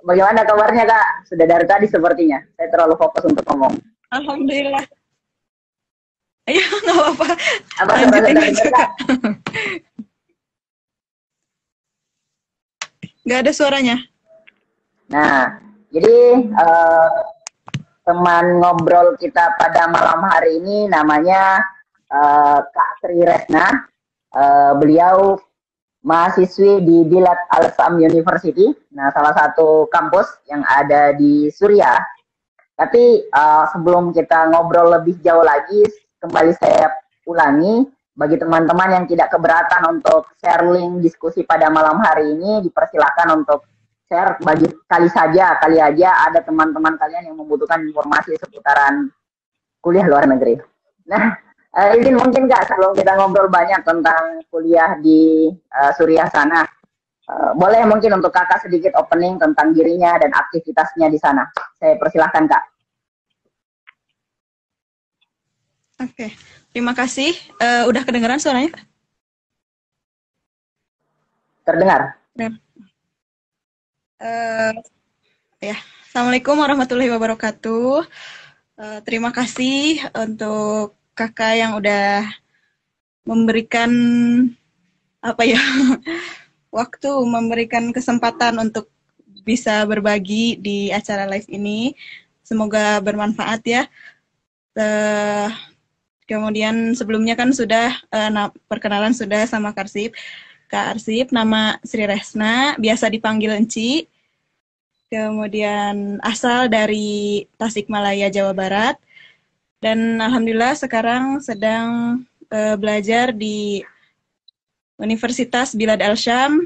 bagaimana kabarnya Kak? Sudah dari tadi sepertinya. Saya terlalu fokus untuk ngomong. Alhamdulillah. Ya, nggak apa-apa. Apa suara Lanjutin sudah aja, dengar Kak? Kak. Nggak ada suaranya. Nah, jadi teman ngobrol kita pada malam hari ini namanya Kak Sri Resna. Beliau mahasiswi di Dilat Al-Sam University, nah salah satu kampus yang ada di Suriah. Tapi sebelum kita ngobrol lebih jauh lagi, kembali saya ulangi, bagi teman-teman yang tidak keberatan untuk share link diskusi pada malam hari ini, dipersilakan untuk share bagi kali aja ada teman-teman kalian yang membutuhkan informasi seputaran kuliah luar negeri. Nah, izin mungkin Kak, sebelum kita ngobrol banyak tentang kuliah di Suriah sana, boleh mungkin untuk Kakak sedikit opening tentang dirinya dan aktivitasnya di sana. Saya persilahkan Kak. Oke, terima kasih. Udah kedengeran suaranya? Terdengar? Ya, Assalamualaikum warahmatullahi wabarakatuh. Terima kasih untuk kakak yang udah memberikan apa ya waktu, memberikan kesempatan untuk bisa berbagi di acara live ini. Semoga bermanfaat ya. Kemudian sebelumnya kan sudah perkenalan sudah sama Karsip. Kak Arsip, nama Sri Resna, biasa dipanggil Enci. Kemudian asal dari Tasikmalaya, Jawa Barat. Dan alhamdulillah sekarang sedang belajar di Universitas Bilad Al-Syam,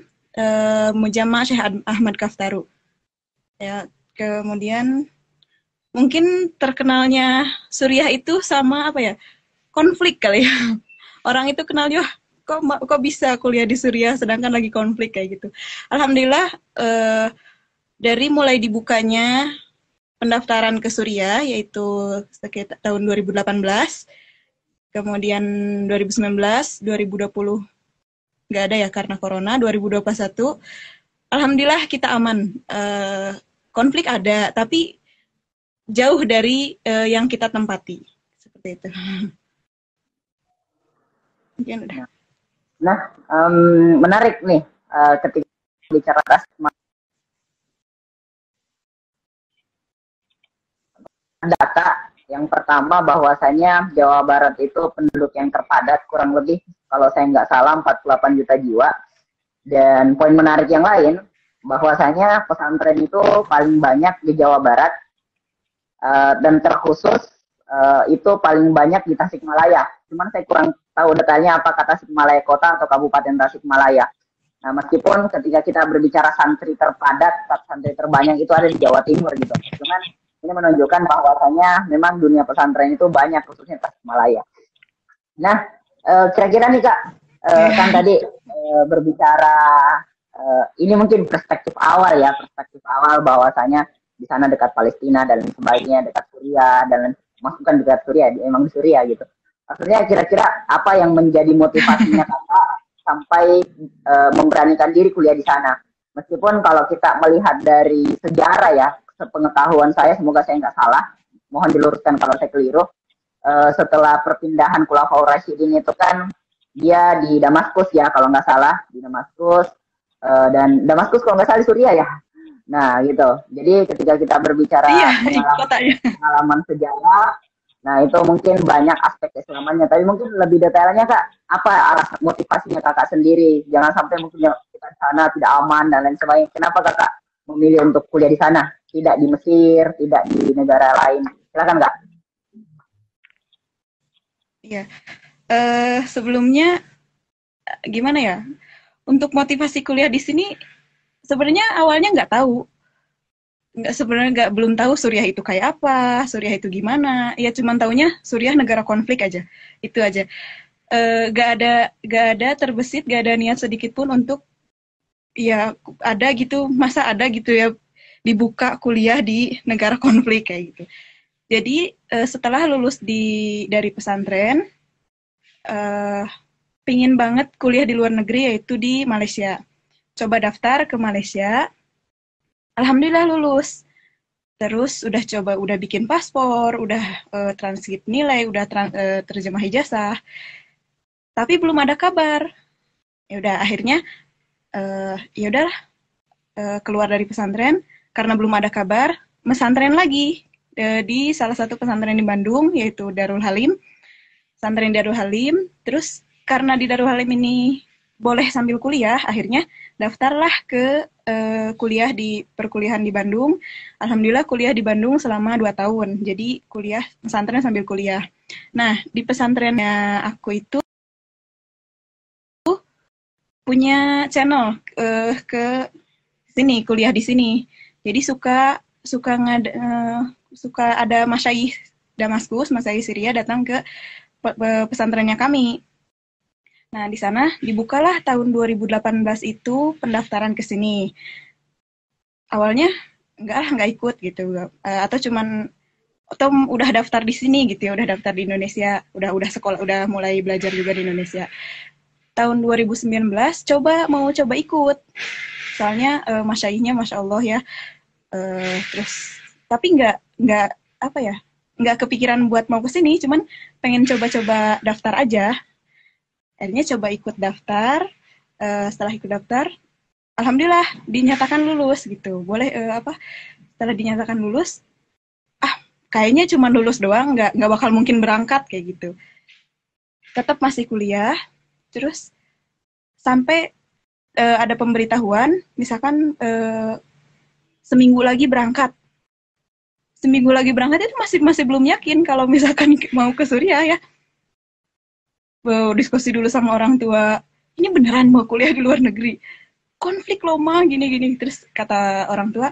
Mujamma Syekh Ahmad Kaftaru. Ya, kemudian mungkin terkenalnya Suriah itu sama apa ya? Konflik kali ya. Orang itu kenalnya kok bisa kuliah di Suriah sedangkan lagi konflik kayak gitu. Alhamdulillah dari mulai dibukanya pendaftaran ke Suriah yaitu sekitar tahun 2018, kemudian 2019, 2020 nggak ada ya karena corona, 2021 alhamdulillah kita aman. Konflik ada tapi jauh dari yang kita tempati seperti itu. Mungkin udah. Nah, menarik nih ketika bicara data yang pertama bahwasanya Jawa Barat itu penduduk yang terpadat kurang lebih kalau saya nggak salah 48 juta jiwa. Dan poin menarik yang lain bahwasanya pesantren itu paling banyak di Jawa Barat dan terkhusus itu paling banyak di Tasikmalaya. Cuman saya kurang tahu detailnya apakah Tasikmalaya Kota atau Kabupaten Tasikmalaya. Nah, meskipun ketika kita berbicara santri terpadat, santri terbanyak itu ada di Jawa Timur gitu. Cuman ini menunjukkan bahwasanya memang dunia pesantren itu banyak, khususnya Tasikmalaya. Nah, kira-kira nih Kak, kan tadi berbicara ini mungkin perspektif awal bahwasanya di sana dekat Palestina dan sebagainya, dekat Suriah dan masukkan dekat Suriah, emang di Suriah gitu. Maksudnya kira-kira apa yang menjadi motivasinya Kakak sampai memberanikan diri kuliah di sana? Meskipun kalau kita melihat dari sejarah ya, sepengetahuan saya, semoga saya nggak salah, mohon diluruskan kalau saya keliru, setelah perpindahan Khulafaur Rasyidin itu kan dia di Damaskus ya kalau nggak salah, di Damaskus, dan Damaskus kalau nggak salah di Suriah ya. Nah gitu, jadi ketika kita berbicara pengalaman sejarah, nah itu mungkin banyak aspek keislamannya, tapi mungkin lebih detailnya Kak, apa alasan motivasinya Kakak sendiri? Jangan sampai mungkin kita di sana tidak aman dan lain sebagainya. Kenapa Kakak memilih untuk kuliah di sana? Tidak di Mesir, tidak di negara lain. Silakan Kak. Iya. Sebelumnya gimana ya? Untuk motivasi kuliah di sini sebenarnya awalnya nggak tahu. Belum tahu Suriah itu kayak apa, Suriah itu gimana. Ya cuman taunya Suriah negara konflik aja. Itu aja. Gak ada terbesit, gak ada niat sedikit pun untuk ya ada gitu, masa ada gitu ya dibuka kuliah di negara konflik kayak gitu. Jadi setelah lulus dari pesantren, pingin banget kuliah di luar negeri yaitu di Malaysia. Coba daftar ke Malaysia, Alhamdulillah lulus. Terus udah bikin paspor, udah transkrip nilai, udah terjemah ijazah, tapi belum ada kabar. Ya udah akhirnya ya udah keluar dari pesantren karena belum ada kabar, mesantren lagi di salah satu pesantren di Bandung yaitu Darul Halim, pesantren Darul Halim. Terus karena di Darul Halim ini boleh sambil kuliah, akhirnya daftarlah ke kuliah di perkuliahan di Bandung. Alhamdulillah kuliah di Bandung selama 2 tahun. Jadi kuliah pesantren sambil kuliah. Nah, di pesantrennya aku itu punya channel ke sini, kuliah di sini. Jadi suka ada masyayikh Damaskus, masyayikh Syria datang ke pesantrennya kami. Nah, di sana dibukalah tahun 2018 itu pendaftaran ke sini. Awalnya nggak ikut gitu, atau udah daftar di sini gitu ya, udah daftar di Indonesia, udah sekolah, udah mulai belajar juga di Indonesia. Tahun 2019 coba ikut. Soalnya masyayikhnya Masya Allah ya. Terus tapi nggak apa ya, nggak kepikiran buat mau ke sini, cuman pengen coba-coba daftar aja. Akhirnya coba ikut daftar. Setelah ikut daftar, alhamdulillah dinyatakan lulus gitu. Boleh setelah dinyatakan lulus, kayaknya cuma lulus doang, nggak bakal mungkin berangkat kayak gitu. Tetap masih kuliah, terus sampai ada pemberitahuan, misalkan seminggu lagi berangkat. Seminggu lagi berangkat itu masih belum yakin kalau misalkan mau ke Suriah ya. Diskusi dulu sama orang tua, ini beneran mau kuliah di luar negeri? Konflik loh ma, gini-gini. Terus kata orang tua,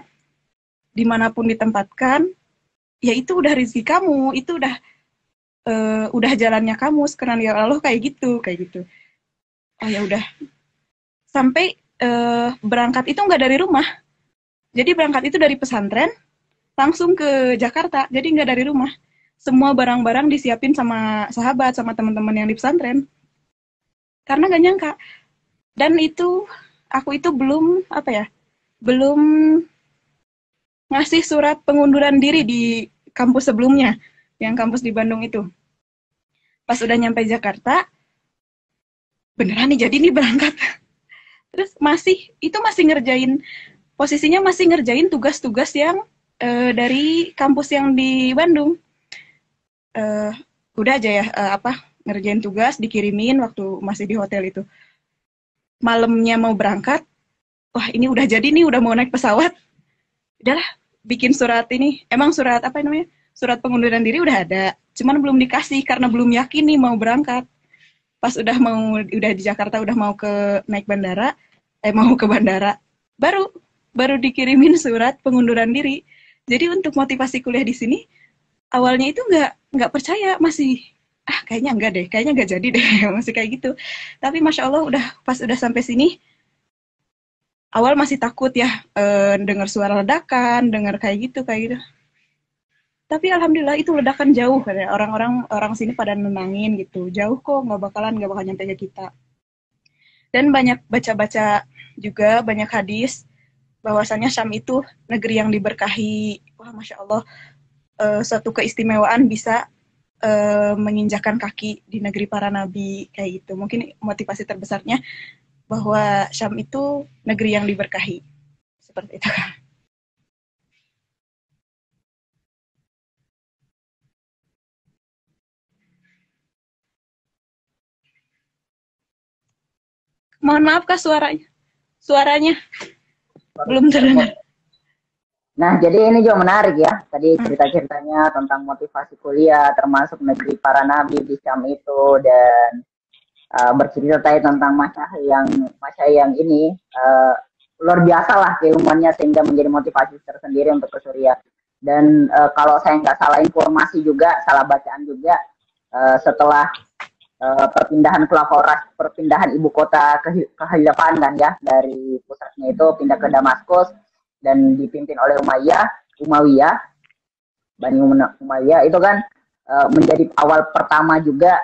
dimanapun ditempatkan, ya itu udah rezeki kamu, itu udah jalannya kamu, sekarang ya Allah kayak gitu. Oh ya udah. Sampai berangkat itu nggak dari rumah. Jadi berangkat itu dari pesantren, langsung ke Jakarta, jadi nggak dari rumah. Semua barang-barang disiapin sama sahabat, sama teman-teman yang di pesantren. Karena gak nyangka. Dan aku itu belum ngasih surat pengunduran diri di kampus sebelumnya, yang kampus di Bandung itu. Pas udah nyampe Jakarta, beneran nih jadi nih berangkat. Terus masih posisinya masih ngerjain tugas-tugas yang dari kampus yang di Bandung. Udah aja ya ngerjain tugas, dikirimin waktu masih di hotel itu. Malamnya mau berangkat, wah ini udah jadi nih, udah mau naik pesawat. Udahlah, bikin surat ini. Emang surat surat pengunduran diri udah ada, cuman belum dikasih karena belum yakin nih mau berangkat. Pas udah di Jakarta, udah mau ke bandara, baru dikirimin surat pengunduran diri. Jadi untuk motivasi kuliah di sini, awalnya itu nggak percaya, masih kayaknya nggak jadi deh masih kayak gitu. Tapi Masya Allah pas udah sampai sini, awal masih takut ya, dengar suara ledakan, dengar kayak gitu. Tapi alhamdulillah itu ledakan jauh, orang sini pada nenangin gitu, jauh kok, nggak bakal nyampe ke kita. Dan banyak baca-baca juga, banyak hadis bahwasannya Syam itu negeri yang diberkahi. Wah Masya Allah, suatu keistimewaan bisa menginjakan kaki di negeri para nabi kayak gitu. Mungkin motivasi terbesarnya bahwa Syam itu negeri yang diberkahi. Seperti itu. Mohon maaf Kak, suaranya belum terdengar. Nah, jadi ini juga menarik ya. Tadi cerita-ceritanya tentang motivasi kuliah, termasuk negeri para nabi di Syam itu, dan bercerita tentang Masya yang ini luar biasa lah keilmuannya, sehingga menjadi motivasi tersendiri untuk ke Suriah. Dan kalau saya nggak salah informasi juga, salah bacaan juga, setelah perpindahan ibu kota kekhilafan kan ya, dari pusatnya itu pindah ke Damaskus dan dipimpin oleh Umayyah, Bani Umayyah itu kan menjadi awal pertama juga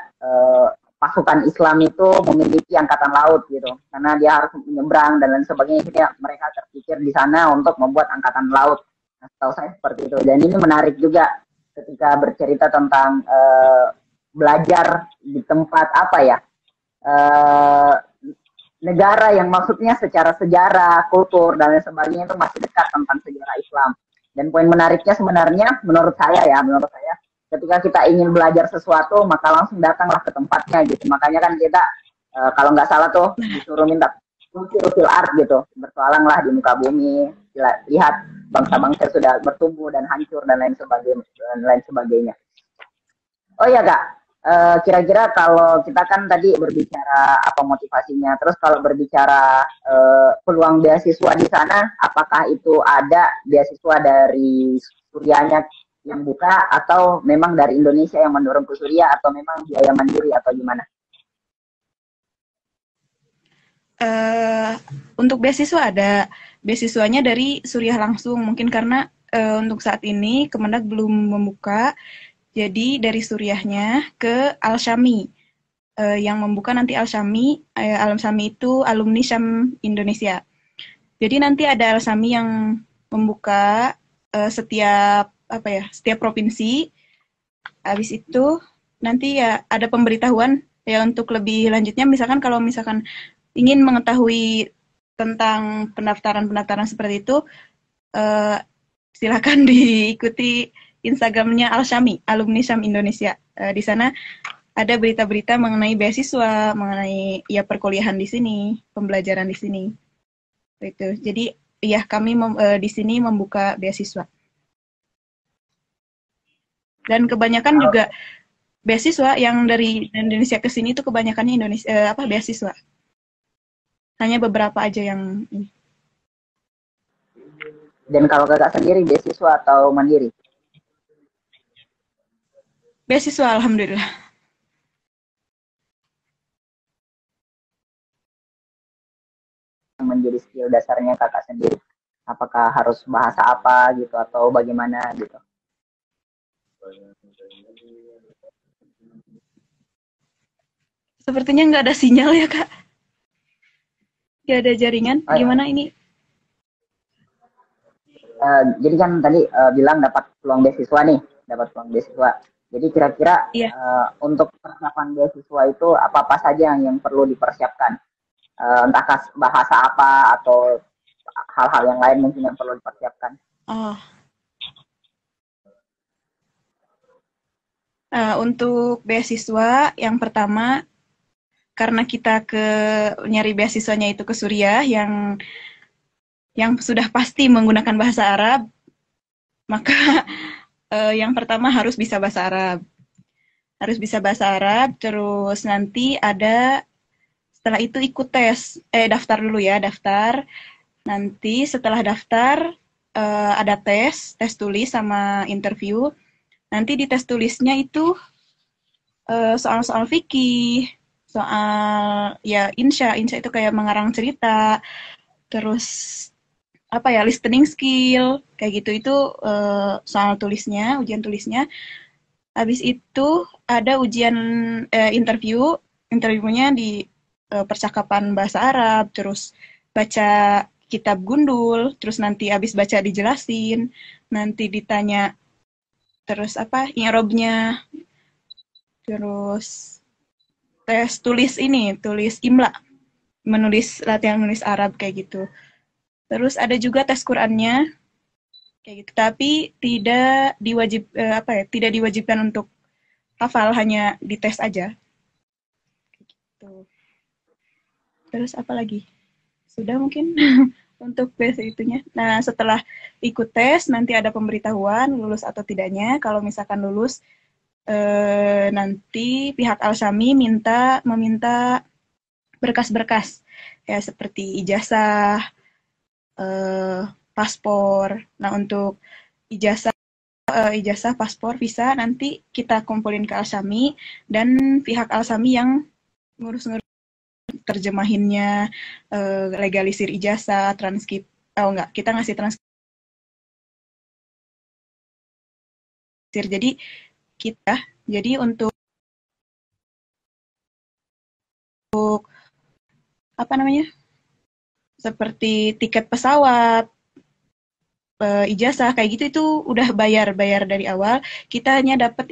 pasukan Islam itu memiliki angkatan laut gitu, karena dia harus menyeberang dan lain sebagainya. Jadi mereka terpikir di sana untuk membuat angkatan laut. Nah, setahu saya seperti itu. Dan ini menarik juga ketika bercerita tentang belajar di tempat apa ya, eh, negara yang maksudnya secara sejarah, kultur dan lain sebagainya itu masih dekat tentang sejarah Islam. Dan poin menariknya sebenarnya menurut saya ketika kita ingin belajar sesuatu maka langsung datanglah ke tempatnya gitu. Makanya kan kita kalau nggak salah tuh disuruh minta usil art gitu, bertualang lah di muka bumi, lihat bangsa-bangsa sudah bertumbuh dan hancur dan lain sebagainya. Oh iya Kak, kira-kira kalau kita kan tadi berbicara apa motivasinya, terus kalau berbicara peluang beasiswa di sana, apakah itu ada beasiswa dari Suriahnya yang buka atau memang dari Indonesia yang mendorong ke Suriah atau memang biaya mandiri atau gimana? Untuk beasiswa ada, beasiswanya dari Suriah langsung, mungkin karena untuk saat ini Kemendak belum membuka, jadi dari Suriahnya ke Al-Syami, yang membuka nanti Al-Syami, Al-Syami itu alumni Syam Indonesia. Jadi nanti ada Al-Syami yang membuka setiap provinsi. Habis itu nanti ya ada pemberitahuan ya untuk lebih lanjutnya, misalkan kalau misalkan ingin mengetahui tentang pendaftaran seperti itu, silakan diikuti Instagramnya Al-Syami, alumni Syam Indonesia. Di sana ada berita-berita mengenai beasiswa, mengenai ya perkuliahan di sini, pembelajaran di sini. Itu. Jadi ya kami di sini membuka beasiswa. Dan kebanyakan juga beasiswa yang dari Indonesia ke sini itu kebanyakannya Indonesia beasiswa. Hanya beberapa aja yang ini. Dan kalau Kakak sendiri beasiswa atau mandiri? Beasiswa, alhamdulillah. Menjadi skill dasarnya Kakak sendiri, apakah harus bahasa apa gitu atau bagaimana gitu? Sepertinya nggak ada sinyal ya Kak. Nggak ada jaringan. Gimana ini? Jadi kan tadi bilang dapat peluang beasiswa nih, Jadi kira-kira untuk persiapan beasiswa itu apa saja yang perlu dipersiapkan? Entahkah bahasa apa atau hal-hal yang lain mungkin yang perlu dipersiapkan? Untuk beasiswa yang pertama, karena kita nyari beasiswanya itu ke Suriah yang sudah pasti menggunakan bahasa Arab, maka yang pertama harus bisa bahasa Arab. Terus nanti setelah itu ikut tes, daftar dulu ya, Nanti setelah daftar ada tes tulis sama interview. Nanti di tes tulisnya itu soal-soal fikih, soal ya insya itu kayak mengarang cerita, terus listening skill kayak gitu, itu soal tulisnya, ujian tulisnya. Habis itu ada ujian interviewnya di percakapan bahasa Arab, terus baca kitab gundul, terus nanti habis baca dijelasin, nanti ditanya terus i'rabnya, terus tes tulis imla, latihan menulis Arab kayak gitu. Terus ada juga tes Qur'annya kayak gitu, tapi tidak diwajibkan untuk hafal, hanya dites aja. Gitu. Terus apa lagi? Sudah mungkin untuk basic itunya. Nah, setelah ikut tes nanti ada pemberitahuan lulus atau tidaknya. Kalau misalkan lulus, nanti pihak Al-Syami meminta berkas-berkas ya seperti ijazah, paspor. Nah, untuk ijazah, paspor, visa nanti kita kumpulin ke Al-Syami dan pihak Al-Syami yang ngurus terjemahinnya, legalisir ijazah, transkrip. Kita ngasih transkrip. Jadi untuk apa namanya, seperti tiket pesawat, ijazah kayak gitu itu udah bayar dari awal. Kita hanya dapat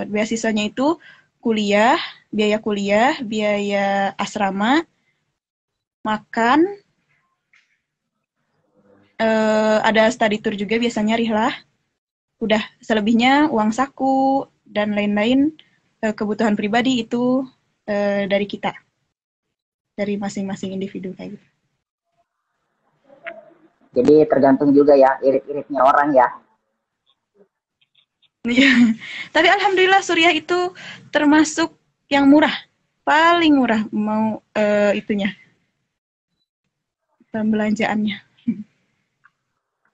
beasiswanya itu kuliah, biaya asrama, makan, ada study tour juga biasanya rihlah. Udah selebihnya uang saku dan lain-lain, kebutuhan pribadi itu dari kita, dari masing-masing individu kayak gitu. Jadi tergantung juga ya irit-iritnya orang ya. Iya. Tapi alhamdulillah Suriah itu termasuk yang murah, paling murah mau itunya pembelanjaannya.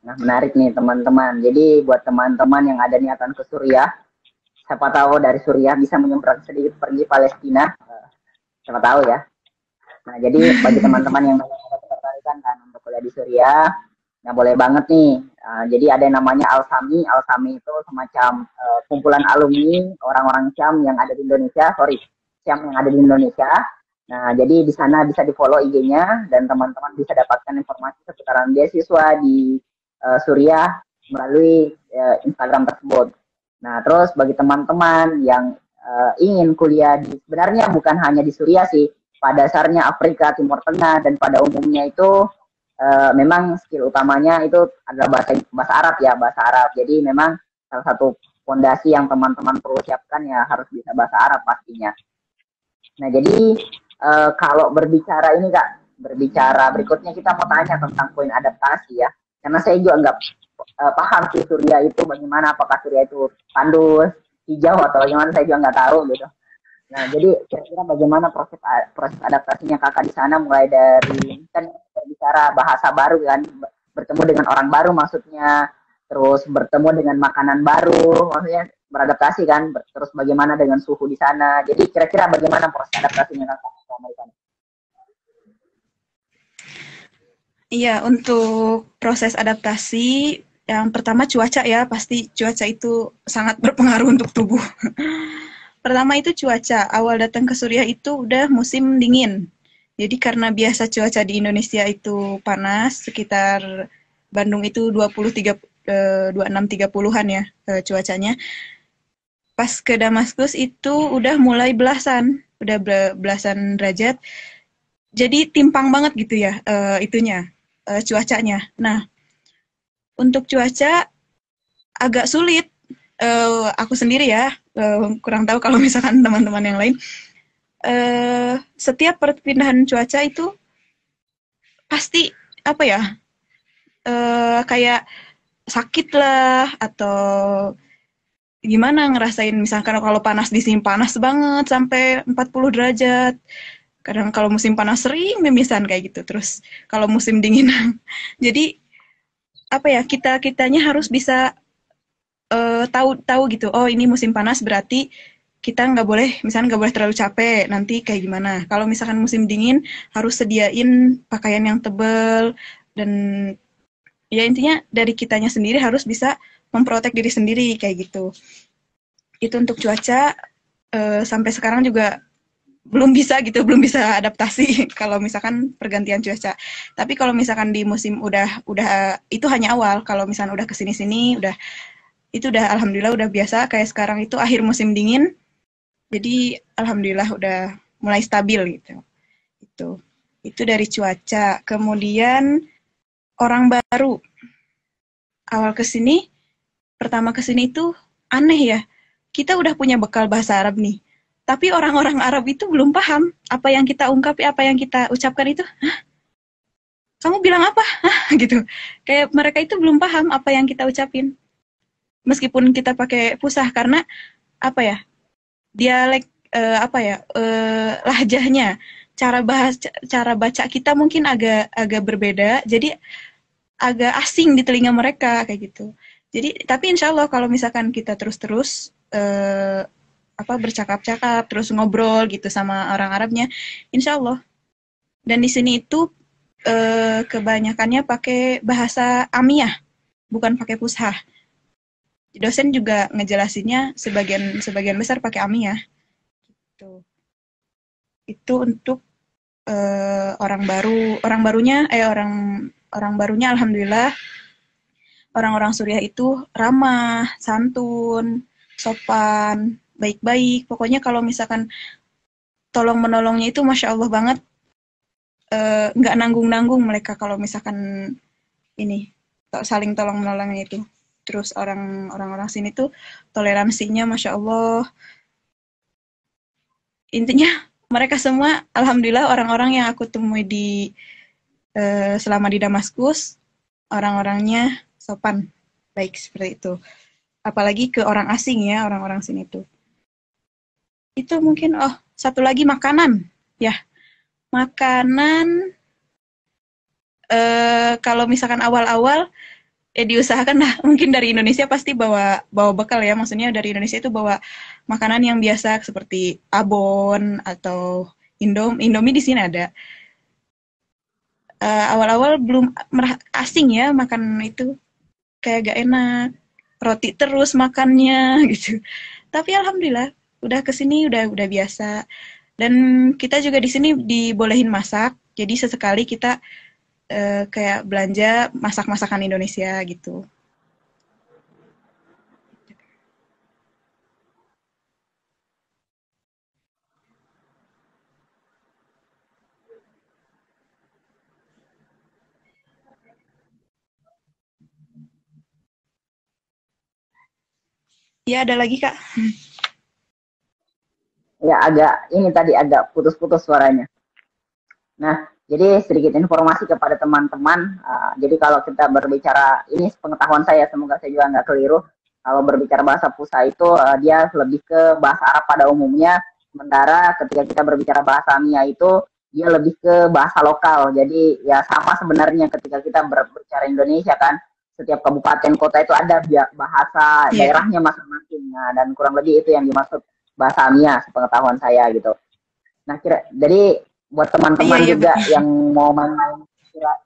Nah, menarik nih teman-teman. Jadi buat teman-teman yang ada niatan ke Suriah, siapa tahu dari Suriah bisa menyeberang sedikit pergi Palestina. Siapa tahu ya. Nah, jadi bagi teman-teman yang tertarik kan untuk kuliah di Suriah, nah boleh banget nih. Jadi ada yang namanya Al-Sami. Al-Sami itu semacam kumpulan alumni orang-orang Syam yang ada di Indonesia. Syam yang ada di Indonesia. Nah, jadi di sana bisa di-follow IG-nya dan teman-teman bisa dapatkan informasi seputaran beasiswa di Suriah melalui Instagram tersebut. Nah, terus bagi teman-teman yang ingin kuliah sebenarnya bukan hanya di Suriah sih, pada dasarnya Afrika, Timur Tengah, dan pada umumnya itu memang skill utamanya itu adalah bahasa Arab ya, bahasa Arab. Jadi memang salah satu fondasi yang teman-teman perlu siapkan ya harus bisa bahasa Arab pastinya. Nah, jadi kalau berbicara ini Kak, berbicara berikutnya kita mau tanya tentang poin adaptasi ya. Karena saya juga nggak paham sih Suriah itu bagaimana, apakah Suriah itu tandus, hijau atau bagaimana, saya juga nggak tahu gitu. Nah, jadi kira-kira bagaimana proses adaptasinya Kakak di sana, mulai dari kan bicara bahasa baru kan, bertemu dengan orang baru maksudnya, terus bertemu dengan makanan baru, maksudnya beradaptasi kan, terus bagaimana dengan suhu di sana. Jadi kira-kira bagaimana proses adaptasinya Kakak selama di sana? Iya, untuk proses adaptasi yang pertama cuaca ya, pasti cuaca itu sangat berpengaruh untuk tubuh. Pertama itu cuaca, awal datang ke Suriah itu udah musim dingin. Jadi karena biasa cuaca di Indonesia itu panas, sekitar Bandung itu 26-30-an ya cuacanya. Pas ke Damaskus itu udah mulai udah belasan derajat. Jadi timpang banget gitu ya cuacanya. Nah, untuk cuaca agak sulit. Aku sendiri ya, kurang tahu kalau misalkan teman-teman yang lain. Setiap perpindahan cuaca itu pasti apa ya, kayak sakit lah atau gimana ngerasain, misalkan kalau panas di sini panas banget sampai 40 derajat. Kadang kalau musim panas sering mimisan kayak gitu. Terus kalau musim dingin jadi apa ya, kitanya harus bisa tahu gitu. Oh, ini musim panas berarti kita misalkan nggak boleh terlalu capek, nanti kayak gimana. Kalau misalkan musim dingin, harus sediain pakaian yang tebal, dan ya intinya dari kitanya sendiri harus bisa memprotek diri sendiri, kayak gitu. Itu untuk cuaca, sampai sekarang juga belum bisa adaptasi kalau misalkan pergantian cuaca. Tapi kalau misalkan di musim udah itu hanya awal. Kalau misalkan udah kesini-sini, itu udah alhamdulillah udah biasa. Kayak sekarang itu akhir musim dingin, jadi alhamdulillah udah mulai stabil gitu. Itu dari cuaca. Kemudian orang baru. Pertama kesini itu aneh ya. Kita udah punya bekal bahasa Arab nih. Tapi orang-orang Arab itu belum paham apa yang kita ungkapi, apa yang kita ucapkan itu. Hah? Kamu bilang apa? Hah? Gitu. Kayak mereka itu belum paham apa yang kita ucapin. Meskipun kita pakai fusah, karena apa ya, dialek lahjahnya, cara baca kita mungkin agak berbeda, jadi agak asing di telinga mereka kayak gitu. Jadi tapi insya Allah kalau misalkan kita terus bercakap-cakap, terus ngobrol gitu sama orang Arabnya, insya Allah. Dan di sini itu kebanyakannya pakai bahasa Amiyah, bukan pakai fushah. Dosen juga ngejelasinnya sebagian besar pakai Amiyah. Gitu. itu untuk orang barunya alhamdulillah orang-orang Suriah itu ramah, santun, sopan, baik-baik. Pokoknya kalau misalkan tolong menolongnya itu masya Allah banget, nggak nanggung-nanggung mereka kalau misalkan ini saling tolong menolongnya itu. Terus orang-orang sini tuh toleransinya masya Allah. Intinya mereka semua alhamdulillah orang-orang yang aku temui di selama di Damaskus, orang-orangnya sopan, baik seperti itu. Apalagi ke orang asing ya, orang-orang sini tuh. Itu mungkin, satu lagi makanan. Ya, makanan, kalau misalkan awal-awal, diusahakan lah, mungkin dari Indonesia pasti bawa bekal ya, maksudnya dari Indonesia itu bawa makanan yang biasa seperti abon atau Indomie di sini ada. Awal-awal belum asing ya makan itu, kayak gak enak, roti terus makannya gitu. Tapi alhamdulillah udah kesini udah biasa. Dan kita juga di sini dibolehin masak, jadi sesekali kita kayak belanja masak-masakan Indonesia gitu. Ya ada lagi Kak. Ya ini tadi agak putus-putus suaranya. Nah, jadi sedikit informasi kepada teman-teman. Jadi kalau kita berbicara, ini pengetahuan saya, semoga saya juga nggak keliru. Kalau berbicara bahasa Fusa itu, dia lebih ke bahasa Arab pada umumnya. Sementara ketika kita berbicara bahasa Mia itu, dia lebih ke bahasa lokal. Jadi ya sama sebenarnya ketika kita berbicara Indonesia kan, setiap kabupaten kota itu ada bahasa daerahnya masing-masing. Nah, dan kurang lebih itu yang dimaksud bahasa Mia, sepengetahuan saya gitu. Nah, jadi buat teman-teman juga yang mau main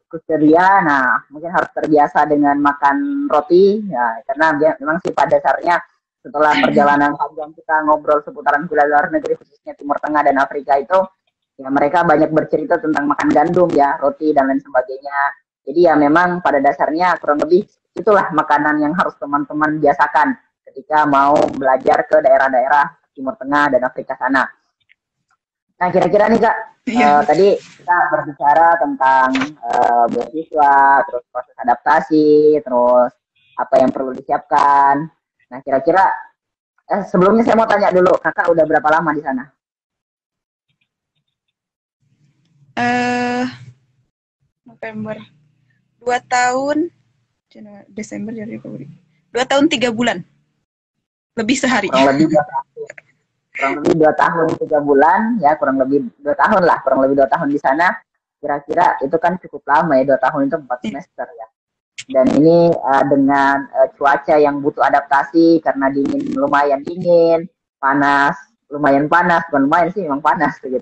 kusteria, nah mungkin harus terbiasa dengan makan roti, ya karena dia memang sih pada dasarnya setelah perjalanan panjang kita ngobrol seputaran wilayah luar negeri khususnya Timur Tengah dan Afrika itu, ya mereka banyak bercerita tentang makan gandum ya, roti dan lain sebagainya. Jadi ya memang pada dasarnya kurang lebih itulah makanan yang harus teman-teman biasakan ketika mau belajar ke daerah-daerah Timur Tengah dan Afrika sana. Nah, kira-kira nih Kak, tadi kita berbicara tentang beasiswa, terus proses adaptasi, terus apa yang perlu disiapkan. Nah, kira-kira sebelumnya saya mau tanya dulu, Kakak udah berapa lama di sana? November 2 tahun, Desember jadi 2 tahun 3 bulan, lebih sehari. Kurang lebih 2 tahun 3 bulan ya, kurang lebih 2 tahun lah, kurang lebih 2 tahun di sana. Kira-kira itu kan cukup lama ya, 2 tahun itu 4 semester ya. Dan ini dengan cuaca yang butuh adaptasi karena lumayan dingin, panas, lumayan panas, bukan lumayan sih, memang panas gitu.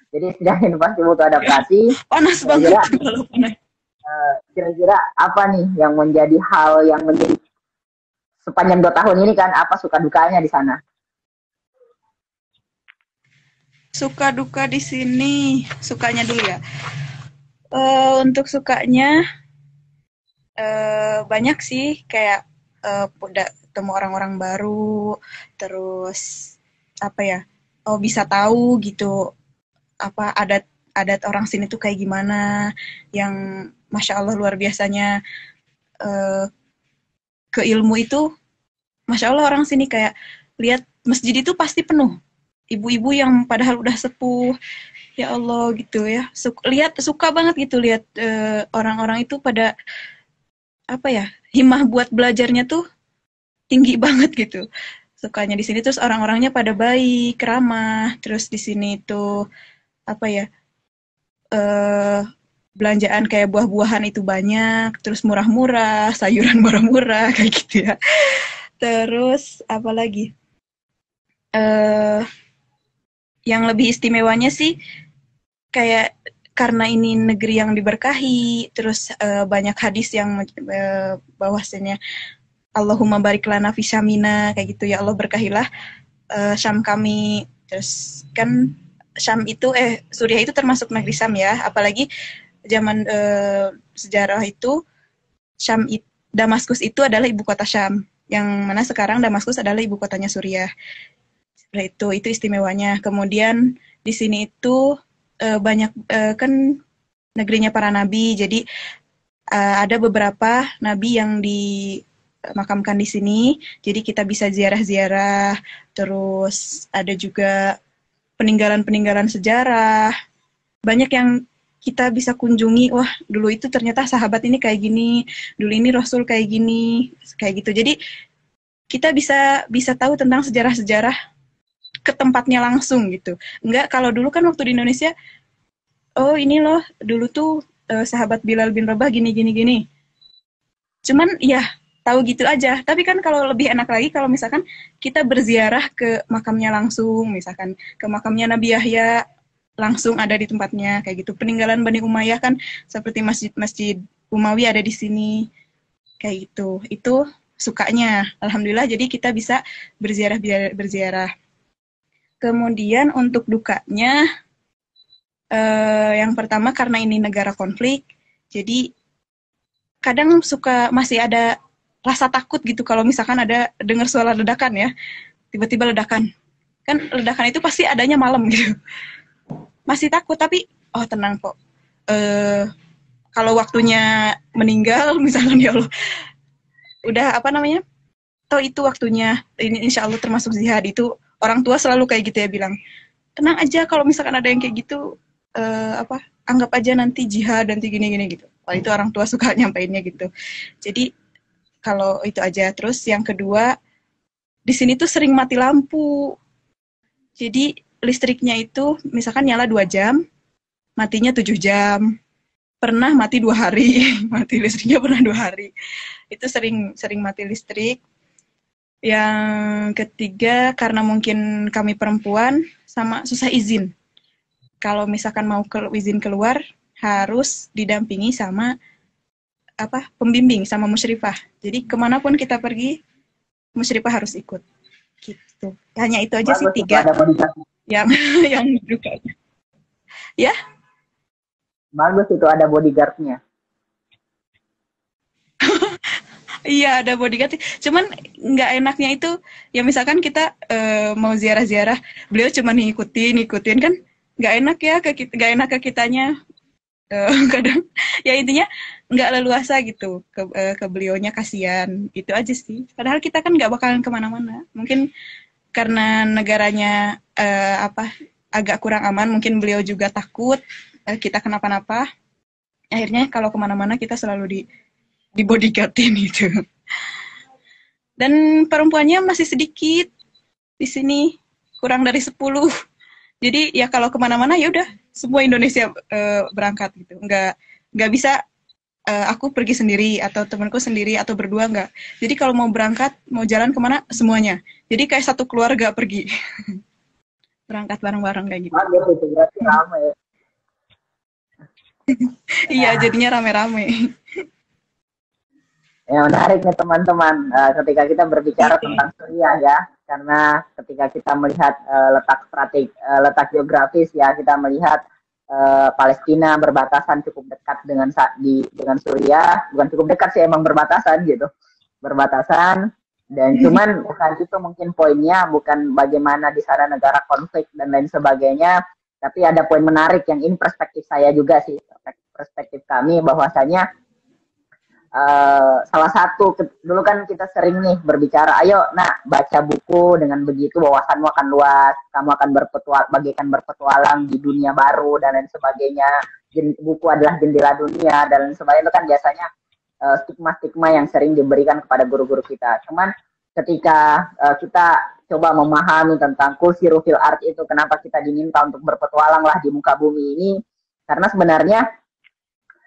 Jadi sedangkan pasti butuh adaptasi. Panas banget kalau panas. Kira-kira apa nih yang menjadi hal yang menjadi sepanjang 2 tahun ini kan, apa suka dukanya di sana? Suka duka di sini, sukanya dulu ya. Untuk sukanya banyak sih, kayak ketemu orang-orang baru, terus apa ya? Bisa tahu gitu apa adat orang sini tuh kayak gimana, yang masya Allah luar biasanya ke ilmu itu, masya Allah orang sini kayak lihat masjid itu pasti penuh ibu-ibu yang padahal udah sepuh, ya Allah gitu ya. Suka banget gitu lihat orang-orang itu pada apa ya, himmah buat belajarnya tuh tinggi banget gitu. Sukanya di sini terus orang-orangnya pada baik, ramah, terus di sini tuh apa ya, belanjaan kayak buah-buahan itu banyak, terus murah-murah, sayuran murah-murah kayak gitu ya. Terus apa lagi? Yang lebih istimewanya sih kayak karena ini negeri yang diberkahi, terus banyak hadis yang bahwasanya Allahumma barik lana fi syamina, kayak gitu ya Allah berkahilah Syam kami. Terus kan Suriah itu termasuk negeri Syam ya, apalagi zaman sejarah itu Damaskus itu adalah ibu kota Syam, yang mana sekarang Damaskus adalah ibu kotanya Suriah. Itu istimewanya. Kemudian di sini itu banyak kan negerinya para nabi, jadi ada beberapa nabi yang dimakamkan di sini, jadi kita bisa ziarah-ziarah. Terus ada juga peninggalan-peninggalan sejarah, banyak yang kita bisa kunjungi. Wah, dulu itu ternyata sahabat ini kayak gini, dulu ini Rasul kayak gini, kayak gitu. Jadi kita bisa tahu tentang sejarah-sejarah ke tempatnya langsung gitu. Enggak, kalau dulu kan waktu di Indonesia, oh ini loh, dulu tuh sahabat Bilal bin Rabah gini. Cuman ya tahu gitu aja. Tapi kan kalau lebih enak lagi kalau misalkan kita berziarah ke makamnya langsung, misalkan ke makamnya Nabi Yahya langsung ada di tempatnya kayak gitu. Peninggalan Bani Umayyah kan seperti Masjid Umawi ada di sini kayak gitu. Itu sukanya. Alhamdulillah jadi kita bisa berziarah. Kemudian untuk dukanya yang pertama karena ini negara konflik, jadi kadang masih ada rasa takut gitu kalau misalkan ada dengar suara ledakan ya, tiba-tiba ledakan. Kan ledakan itu pasti adanya malam gitu. Masih takut, tapi oh tenang kok. Kalau waktunya meninggal, misalkan ya Allah, udah toh itu waktunya, ini insya Allah termasuk jihad. Itu orang tua selalu kayak gitu ya bilang, tenang aja kalau misalkan ada yang kayak gitu, anggap aja nanti jihad, nanti gini gitu. Wah, itu orang tua suka nyampainnya gitu. Jadi kalau itu aja. Terus yang kedua, di sini tuh sering mati lampu. Jadi listriknya itu misalkan nyala 2 jam, matinya 7 jam. Pernah mati 2 hari, mati listriknya pernah 2 hari. Itu sering mati listrik. Yang ketiga, karena mungkin kami perempuan, sama susah izin. Kalau misalkan mau izin keluar, harus didampingi sama pembimbing, sama musyrifah. Jadi kemanapun kita pergi, musyrifah harus ikut. Gitu. Hanya itu aja sih 3 yang duka. Ya? Bagus itu ada bodyguardnya. Iya, ada bodyguard. Cuman nggak enaknya itu, ya misalkan kita mau ziarah-ziarah, beliau cuma ngikutin kan, nggak enak ya nggak enak ke kitanya. Kadang ya intinya nggak leluasa gitu ke beliaunya, kasihan. Itu aja sih. Padahal kita kan nggak bakalan kemana-mana. Mungkin karena negaranya agak kurang aman, mungkin beliau juga takut kita kenapa-napa. Akhirnya kalau kemana-mana kita selalu di bodyguardin itu. Dan perempuannya masih sedikit di sini, kurang dari 10. Jadi ya kalau kemana-mana ya udah semua Indonesia berangkat gitu. Nggak bisa aku pergi sendiri atau temanku sendiri atau berdua, nggak. Jadi kalau mau berangkat, mau jalan kemana, semuanya. Jadi kayak satu keluarga pergi. Berangkat bareng-bareng kayak gitu. Itu berarti ramai. Iya, jadinya rame-rame. Ya, menarik nih teman-teman, ketika kita berbicara tentang Suriah ya, karena ketika kita melihat letak geografis ya, kita melihat Palestina berbatasan cukup dekat dengan Suriah, bukan cukup dekat sih, emang berbatasan gitu, dan cuman bukan itu mungkin poinnya, bukan bagaimana di sana negara konflik dan lain sebagainya, tapi ada poin menarik yang ini perspektif saya juga sih, perspektif kami, bahwasanya salah satu, dulu kan kita sering nih berbicara, ayo baca buku, dengan begitu wawasanmu akan luas, kamu akan bagikan berpetualang di dunia baru dan lain sebagainya, buku adalah jendela dunia dan lain sebagainya. Itu kan biasanya stigma-stigma yang sering diberikan kepada guru-guru kita. Cuman ketika kita coba memahami tentang kulsirul fil art itu, kenapa kita diminta untuk berpetualang lah di muka bumi ini, karena sebenarnya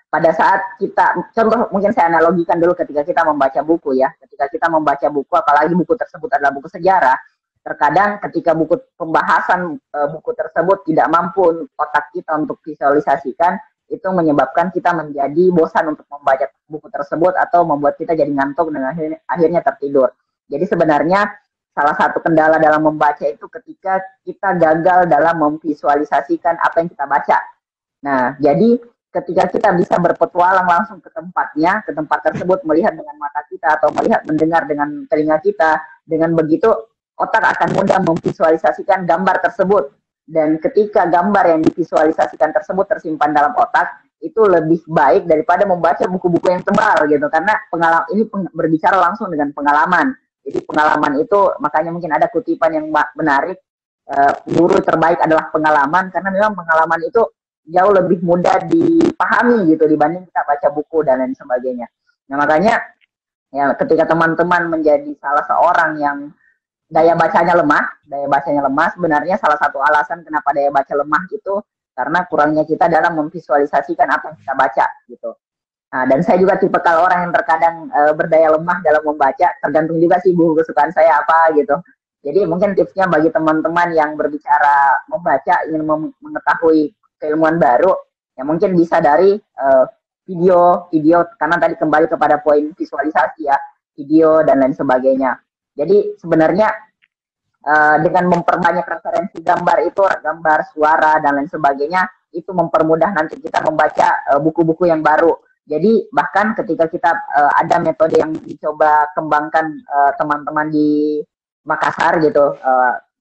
pada saat kita, contoh mungkin saya analogikan dulu ketika kita membaca buku ya, ketika kita membaca buku, apalagi buku tersebut adalah buku sejarah, terkadang ketika pembahasan buku tersebut tidak mampu otak kita untuk visualisasikan, itu menyebabkan kita menjadi bosan untuk membaca buku tersebut atau membuat kita jadi ngantuk dan akhirnya tertidur. Jadi sebenarnya salah satu kendala dalam membaca itu ketika kita gagal dalam memvisualisasikan apa yang kita baca. Nah, jadi ketika kita bisa berpetualang langsung ke tempatnya, ke tempat tersebut, melihat dengan mata kita atau melihat mendengar dengan telinga kita, dengan begitu otak akan mudah memvisualisasikan gambar tersebut. Dan ketika gambar yang divisualisasikan tersebut tersimpan dalam otak, itu lebih baik daripada membaca buku-buku yang tebal gitu, karena pengalaman ini berbicara langsung dengan pengalaman. Jadi pengalaman itu, makanya mungkin ada kutipan yang menarik, guru terbaik adalah pengalaman, karena memang pengalaman itu jauh lebih mudah dipahami gitu dibanding kita baca buku dan lain sebagainya. Nah makanya ya ketika teman-teman menjadi salah seorang yang daya bacanya lemah sebenarnya salah satu alasan kenapa daya baca lemah itu karena kurangnya kita dalam memvisualisasikan apa yang kita baca gitu. Nah, dan saya juga tipe kalau orang yang terkadang berdaya lemah dalam membaca, tergantung juga sih buku kesukaan saya apa gitu. Jadi mungkin tipsnya bagi teman-teman yang berbicara membaca, ingin mengetahui keilmuan baru, ya mungkin bisa dari video, karena tadi kembali kepada poin visualisasi ya, video dan lain sebagainya. Jadi sebenarnya dengan memperbanyak referensi gambar itu, gambar, suara dan lain sebagainya, itu mempermudah nanti kita membaca buku-buku yang baru. Jadi bahkan ketika kita ada metode yang dicoba kembangkan teman-teman di Makassar gitu,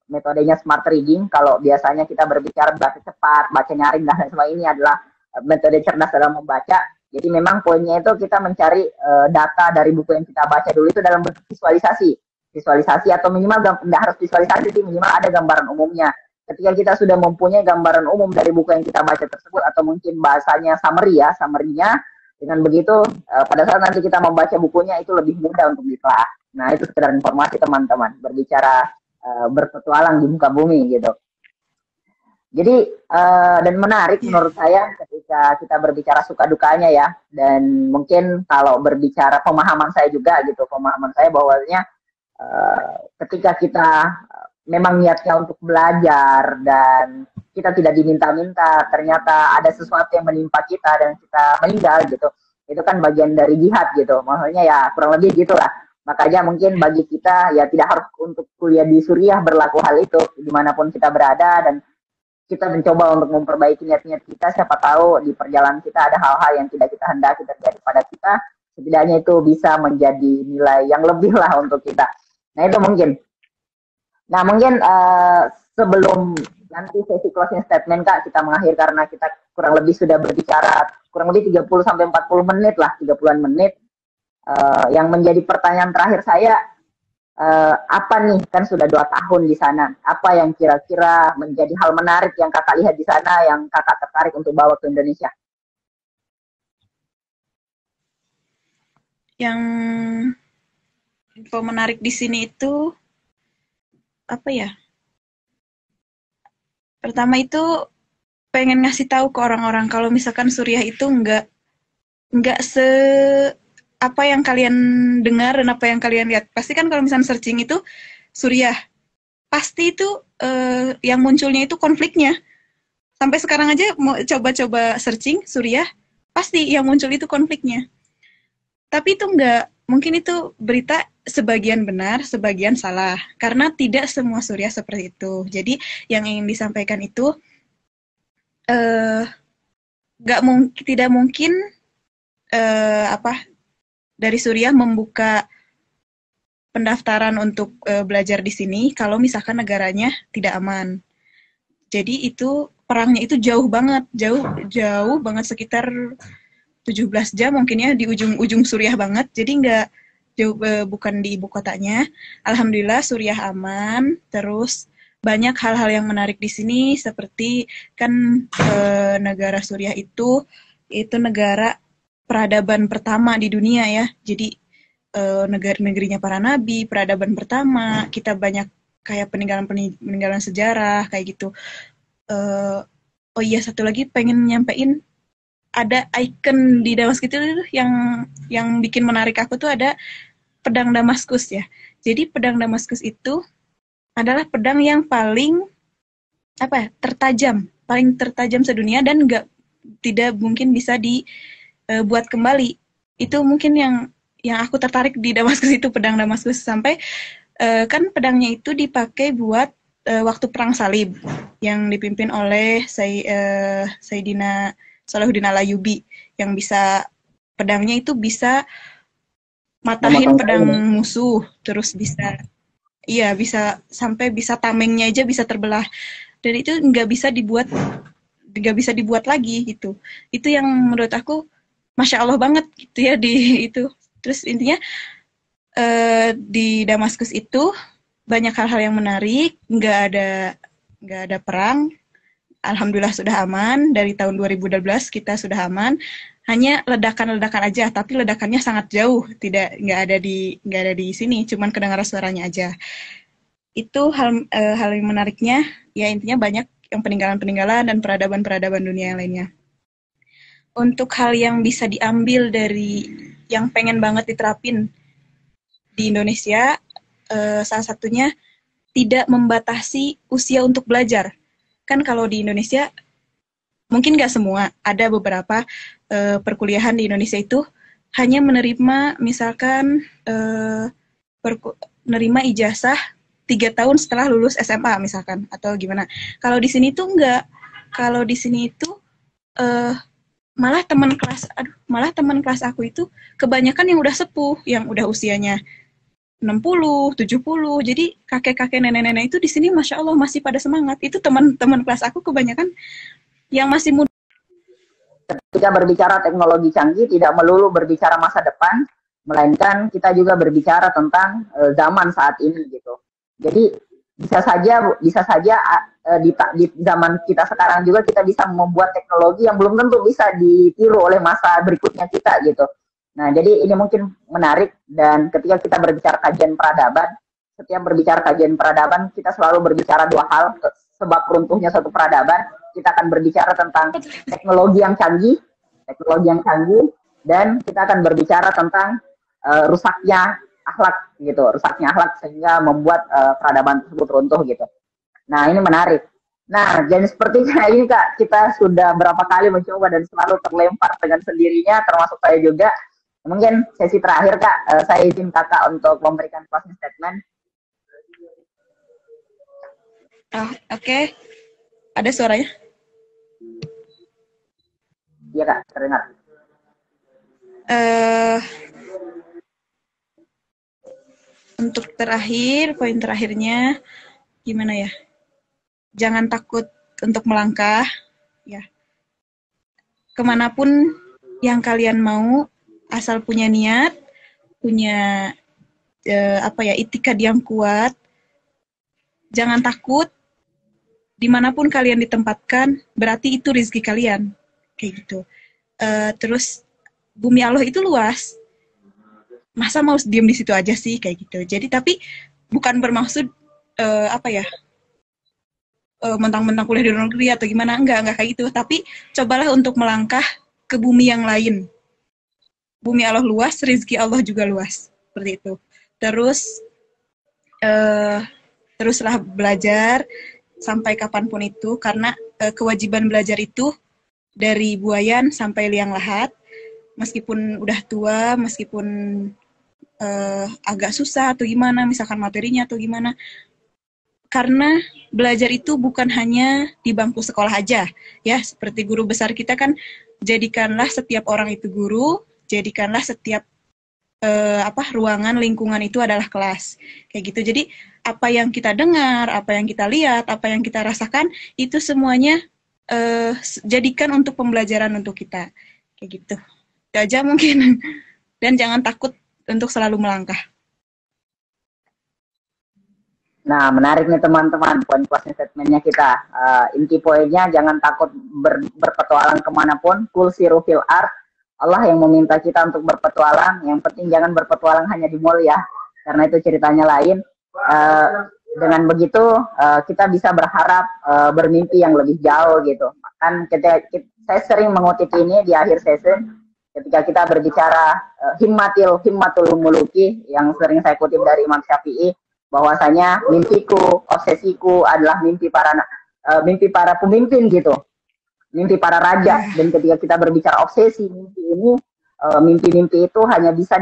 metodenya smart reading. Kalau biasanya kita berbicara baca cepat, baca nyaring dan lain sebagainya, ini adalah metode cerdas dalam membaca. Jadi memang poinnya itu kita mencari data dari buku yang kita baca dulu itu dalam bentuk visualisasi atau minimal tidak harus visualisasi sih, minimal ada gambaran umumnya. Ketika kita sudah mempunyai gambaran umum dari buku yang kita baca tersebut, atau mungkin bahasanya summary-nya, dengan begitu pada saat nanti kita membaca bukunya itu lebih mudah untuk ditelaah. Nah itu sekedar informasi teman-teman, berbicara berpetualang di muka bumi gitu. Jadi dan menarik menurut saya ketika kita berbicara suka dukanya ya, dan mungkin kalau berbicara pemahaman saya juga gitu, pemahaman saya bahwasanya ketika kita memang niatnya untuk belajar dan kita tidak diminta-minta, ternyata ada sesuatu yang menimpa kita dan kita meninggal gitu, itu kan bagian dari jihad gitu, maksudnya ya kurang lebih gitulah. Makanya mungkin bagi kita ya tidak harus untuk kuliah di Suriah berlaku hal itu, dimanapun kita berada, dan kita mencoba untuk memperbaiki niat-niat kita, siapa tahu di perjalanan kita ada hal-hal yang tidak kita hendaki terjadi pada kita, setidaknya itu bisa menjadi nilai yang lebih lah untuk kita. Nah itu mungkin. Nah mungkin sebelum nanti sesi closing statement Kak, kita mengakhir karena kita kurang lebih sudah berbicara kurang lebih 30-40 menit lah, 30-an menit. Yang menjadi pertanyaan terakhir saya, apa nih, kan sudah 2 tahun di sana, apa yang kira-kira menjadi hal menarik yang Kakak lihat di sana, yang Kakak tertarik untuk bawa ke Indonesia? Yang info menarik di sini itu apa ya? Pertama itu pengen ngasih tahu ke orang-orang kalau misalkan Suriah itu nggak apa yang kalian dengar dan apa yang kalian lihat. Pasti kan kalau misalnya searching itu Suriah, pasti itu yang munculnya itu konfliknya. Sampai sekarang aja mau coba-coba searching Suriah, pasti yang muncul itu konfliknya. Tapi itu enggak, mungkin itu berita sebagian benar, sebagian salah. Karena tidak semua Suriah seperti itu. Jadi yang ingin disampaikan itu tidak mungkin dari Suriah membuka pendaftaran untuk belajar di sini kalau misalkan negaranya tidak aman. Jadi itu perangnya itu jauh banget sekitar 17 jam mungkin ya, di ujung-ujung Suriah banget. Jadi nggak jauh, bukan di ibu kotanya. Alhamdulillah Suriah aman. Terus banyak hal-hal yang menarik di sini, seperti kan negara Suriah itu negara peradaban pertama di dunia ya. Jadi negerinya para nabi, peradaban pertama. Kita banyak kayak peninggalan sejarah kayak gitu. Oh iya, satu lagi pengen nyampein, ada icon di Damaskus itu yang bikin menarik aku tuh ada pedang Damaskus ya. Jadi pedang Damaskus itu adalah pedang yang paling paling tertajam sedunia, dan tidak mungkin bisa dibuat kembali. Itu mungkin yang aku tertarik di Damaskus itu, pedang Damaskus. Sampai kan pedangnya itu dipakai buat waktu perang salib yang dipimpin oleh Sayyidina Salahuddin Alayubi, yang bisa pedangnya itu bisa matahin Memotong pedang kayu. musuh, terus bisa iya bisa sampai bisa tamengnya aja bisa terbelah, dan itu nggak bisa dibuat lagi gitu. Itu yang menurut aku masya Allah banget gitu ya di itu. Terus intinya di Damaskus itu banyak hal-hal yang menarik, nggak ada perang. Alhamdulillah sudah aman, dari tahun 2012 kita sudah aman. Hanya ledakan-ledakan aja, tapi ledakannya sangat jauh, nggak ada di sini, cuman kedengaran suaranya aja. Itu hal yang menariknya, ya intinya banyak yang peninggalan-peninggalan dan peradaban-peradaban dunia yang lainnya. Untuk hal yang bisa diambil dari yang pengen banget diterapin di Indonesia, salah satunya tidak membatasi usia untuk belajar. Kan kalau di Indonesia, mungkin nggak semua, ada beberapa perkuliahan di Indonesia itu hanya menerima misalkan menerima ijazah 3 tahun setelah lulus SMA misalkan, atau gimana. Kalau di sini tuh enggak. Kalau di sini itu malah teman kelas aku itu kebanyakan yang udah sepuh, yang udah usianya 60, 70. Jadi kakek-kakek nenek-nenek itu di sini Masya Allah masih pada semangat. Itu teman-teman kelas aku kebanyakan yang masih muda. Ketika berbicara teknologi canggih tidak melulu berbicara masa depan, melainkan kita juga berbicara tentang zaman saat ini gitu. Jadi bisa saja di zaman kita sekarang juga kita bisa membuat teknologi yang belum tentu bisa ditiru oleh masa berikutnya kita gitu. Nah, jadi ini mungkin menarik, dan ketika kita berbicara kajian peradaban, setiap berbicara kajian peradaban kita selalu berbicara dua hal, sebab runtuhnya suatu peradaban. Kita akan berbicara tentang teknologi yang canggih, dan kita akan berbicara tentang rusaknya akhlak gitu, rusaknya akhlak sehingga membuat peradaban tersebut runtuh gitu. Nah, ini menarik. Nah, jadi seperti ini Kak, kita sudah berapa kali mencoba dan selalu terlempar dengan sendirinya, termasuk saya juga. Mungkin sesi terakhir Kak, saya izin Kakak untuk memberikan closing statement. Oke. Ada suaranya? Iya Kak, terdengar. Untuk poin terakhirnya gimana ya? Jangan takut untuk melangkah, ya. Kemanapun yang kalian mau, asal punya niat, punya itikad yang kuat. Jangan takut. Dimanapun kalian ditempatkan, berarti itu rezeki kalian, kayak gitu. Terus bumi Allah itu luas. Masa mau diem di situ aja sih, kayak gitu. Jadi tapi bukan bermaksud mentang-mentang kuliah di luar negeri atau gimana, enggak kayak gitu. Tapi cobalah untuk melangkah ke bumi yang lain. Bumi Allah luas, rezeki Allah juga luas, seperti itu. Teruslah belajar sampai kapanpun itu, karena kewajiban belajar itu dari buayan sampai liang lahat, meskipun udah tua, meskipun agak susah atau gimana, misalkan materinya atau gimana, karena belajar itu bukan hanya di bangku sekolah aja, ya, seperti guru besar kita kan, jadikanlah setiap orang itu guru, jadikanlah setiap ruangan, lingkungan itu adalah kelas, kayak gitu. Jadi apa yang kita dengar, apa yang kita lihat, apa yang kita rasakan, itu semuanya jadikan untuk pembelajaran untuk kita, kayak gitu. Itu aja mungkin. Dan jangan takut untuk selalu melangkah. Nah, menarik nih teman-teman, poin closing statementnya kita. Inti poinnya, jangan takut berpetualang kemanapun, kul siru fil ard. Allah yang meminta kita untuk berpetualang, yang penting jangan berpetualang hanya di mall ya, karena itu ceritanya lain. Dengan begitu kita bisa berharap bermimpi yang lebih jauh gitu. Kan saya sering mengutip ini di akhir session ketika kita berbicara himmatul muluki, yang sering saya kutip dari Imam Syafi'i, bahwasanya mimpiku, obsesiku adalah mimpi para pemimpin gitu, mimpi para raja. Dan ketika kita berbicara obsesi, mimpi ini mimpi-mimpi itu hanya bisa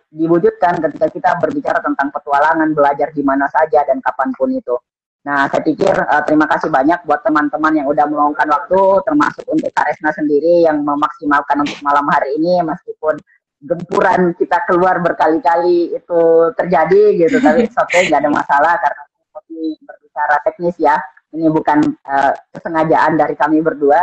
diwujudkan ketika kita berbicara tentang petualangan, belajar di mana saja dan kapanpun itu. Nah, saya pikir terima kasih banyak buat teman-teman yang udah meluangkan waktu, termasuk untuk Karesna sendiri yang memaksimalkan untuk malam hari ini, meskipun gempuran kita keluar berkali-kali itu terjadi gitu, tapi oke, nggak ada masalah karena ini berbicara teknis ya. Ini bukan kesengajaan dari kami berdua.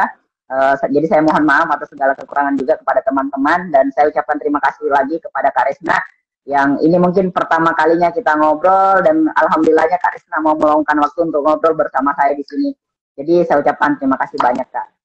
Jadi saya mohon maaf atas segala kekurangan juga kepada teman-teman dan saya ucapkan terima kasih lagi kepada Karesna yang ini mungkin pertama kalinya kita ngobrol dan alhamdulillahnya Karesna mau meluangkan waktu untuk ngobrol bersama saya di sini. Jadi saya ucapkan terima kasih banyak Kak.